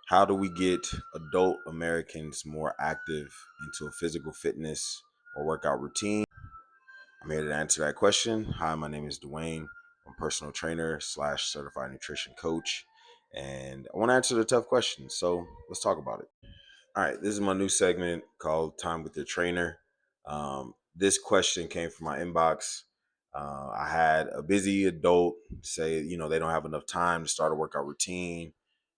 How do we get adult Americans more active into a physical fitness or workout routine? I'm here to answer that question. Hi, my name is Dwayne. I'm a personal trainer slash certified nutrition coach, and I want to answer the tough questions. So let's talk about it. All right, this is my new segment called Time with Your Trainer. This question came from my inbox. I had a busy adult say, they don't have enough time to start a workout routine.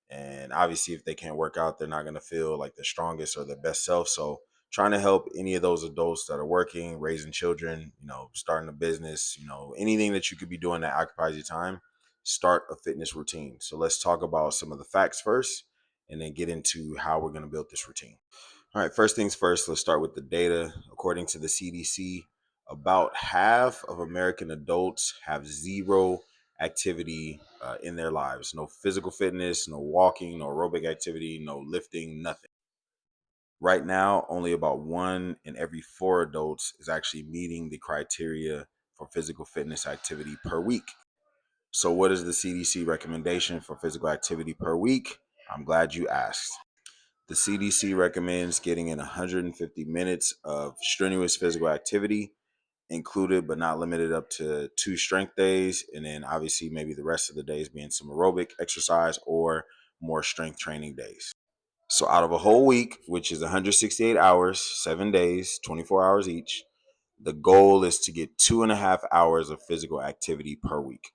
And obviously, if they can't work out, they're not going to feel like their strongest or their best self. So, trying to help any of those adults that are working, raising children, starting a business, anything that you could be doing that occupies your time, start a fitness routine. So, let's talk about some of the facts first and then get into how we're going to build this routine. All right, first things first, let's start with the data. According to the CDC, about half of American adults have zero activity in their lives. No physical fitness, no walking, no aerobic activity, no lifting, nothing. Right now, only about one in every four adults is actually meeting the criteria for physical fitness activity per week. So, what is the CDC recommendation for physical activity per week? I'm glad you asked. The CDC recommends getting in 150 minutes of strenuous physical activity, included but not limited up to 2 strength days, and then obviously maybe the rest of the days being some aerobic exercise or more strength training days. So out of a whole week, which is 168 hours, 7 days, 24 hours each, the goal is to get 2.5 hours of physical activity per week.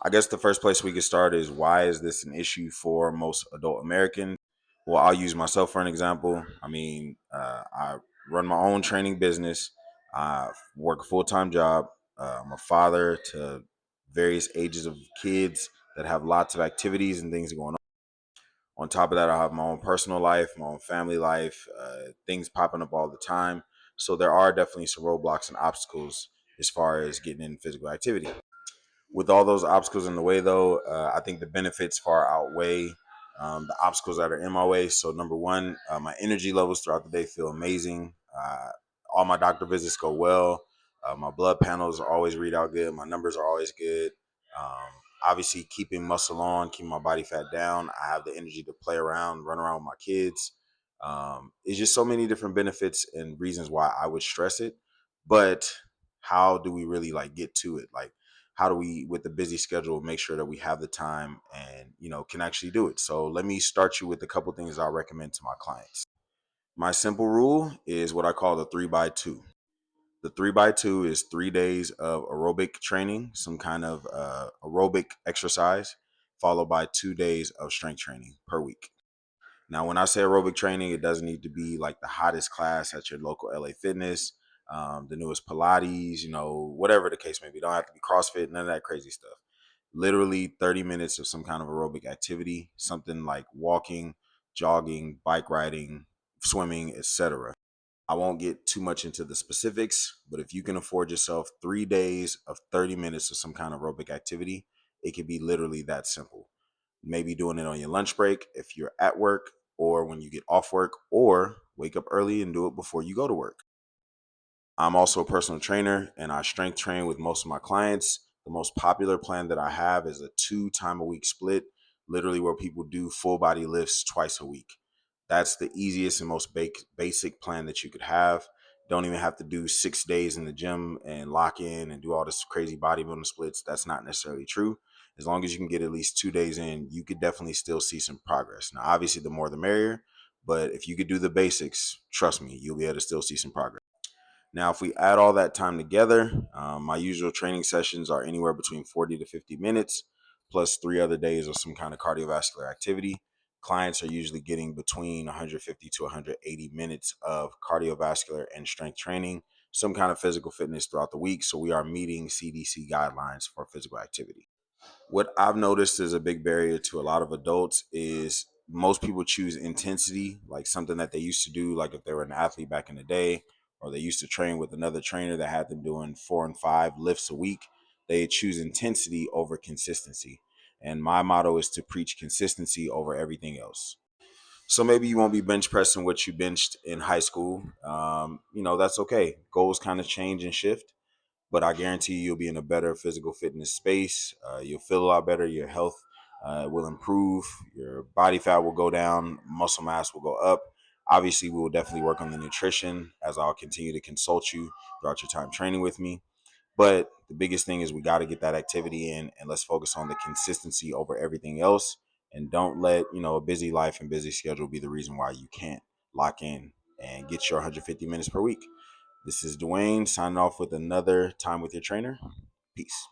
I guess the first place we could start is, why is this an issue for most adult Americans? Well, I'll use myself for an example. I run my own training business. I work a full time job. I'm a father to various ages of kids that have lots of activities and things going on. On top of that, I have my own personal life, my own family life, things popping up all the time. So there are definitely some roadblocks and obstacles as far as getting in physical activity. With all those obstacles in the way, though, I think the benefits far outweigh the obstacles that are in my way. So, number one, my energy levels throughout the day feel amazing. All my doctor visits go well. My blood panels always read out good. My numbers are always good. Um, Obviously, keeping muscle on, keeping my body fat down. I have the energy to play around, run around with my kids. It's just so many different benefits and reasons why I would stress it. But how do we really get to it? How do we, with the busy schedule, make sure that we have the time and can actually do it? So let me start you with a couple things I recommend to my clients. My simple rule is what I call the 3x2. The 3x2 is 3 days of aerobic training, some kind of aerobic exercise, followed by 2 days of strength training per week. Now, when I say aerobic training, it doesn't need to be like the hottest class at your local LA Fitness, the newest Pilates, whatever the case may be. Don't have to be CrossFit, none of that crazy stuff. Literally 30 minutes of some kind of aerobic activity, something like walking, jogging, bike riding, swimming, etc. I won't get too much into the specifics, but if you can afford yourself 3 days of 30 minutes of some kind of aerobic activity, it can be literally that simple. Maybe doing it on your lunch break if you're at work, or when you get off work, or wake up early and do it before you go to work. I'm also a personal trainer and I strength train with most of my clients. The most popular plan that I have is a 2 time a week split, literally where people do full body lifts twice a week. That's the easiest and most basic plan that you could have. Don't even have to do 6 days in the gym and lock in and do all this crazy bodybuilding splits. That's not necessarily true. As long as you can get at least 2 days in, you could definitely still see some progress. Now, obviously, the more the merrier, but if you could do the basics, trust me, you'll be able to still see some progress. Now, if we add all that time together, my usual training sessions are anywhere between 40 to 50 minutes, plus 3 other days of some kind of cardiovascular activity. Clients are usually getting between 150 to 180 minutes of cardiovascular and strength training, some kind of physical fitness throughout the week. So we are meeting CDC guidelines for physical activity. What I've noticed is a big barrier to a lot of adults is most people choose intensity, like something that they used to do, like if they were an athlete back in the day, or they used to train with another trainer that had them doing 4 and 5 lifts a week. They choose intensity over consistency. And my motto is to preach consistency over everything else. So maybe you won't be bench pressing what you benched in high school. That's okay. Goals kind of change and shift, but I guarantee you'll be in a better physical fitness space. You'll feel a lot better. Your health It will improve. Your body fat will go down. Muscle mass will go up. Obviously, we will definitely work on the nutrition as I'll continue to consult you throughout your time training with me. But the biggest thing is we got to get that activity in, and let's focus on the consistency over everything else. And don't let, a busy life and busy schedule be the reason why you can't lock in and get your 150 minutes per week. This is Dwayne signing off with another Time with Your Trainer. Peace.